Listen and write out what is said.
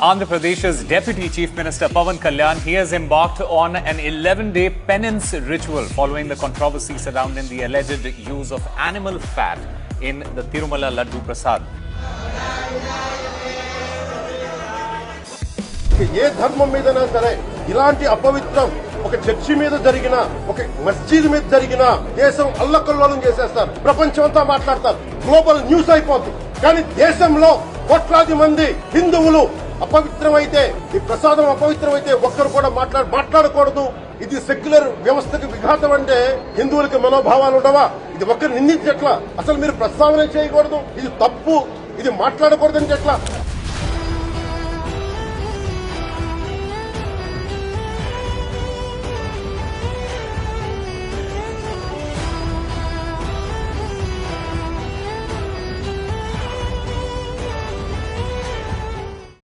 Andhra Pradesh's Deputy Chief Minister Pawan Kalyan, he has embarked on an 11-day penance ritual following the controversy surrounding the alleged use of animal fat in the Tirumala Laddu Prasad. ఏ ధర్మం మీదైనా సరే ఇలాంటి అపవిత్రం ఒక church మీద జరిగిన ఒక మస్జిద్ మీద జరిగిన దేశం అల్లకల్లోలం చేసేస్తారు, ప్రపంచం అంతా మాట్లాడతారు, గ్లోబల్ న్యూస్ అయిపోతుంది. కానీ దేశంలో కోట్లాది మంది హిందువులు అపవిత్రమైతే, ఈ ప్రసాదం అపవిత్రమైతే ఒక్కరు కూడా మాట్లాడకూడదు. ఇది సెక్యులర్ వ్యవస్థకు విఘాతం. అంటే హిందువులకి మనోభావాలు ఉండవా? ఇది ఒక్కరు నిందించట్లా, అసలు మీరు ప్రస్తావన చేయకూడదు, ఇది తప్పు, ఇది మాట్లాడకూడదని ఎట్లా?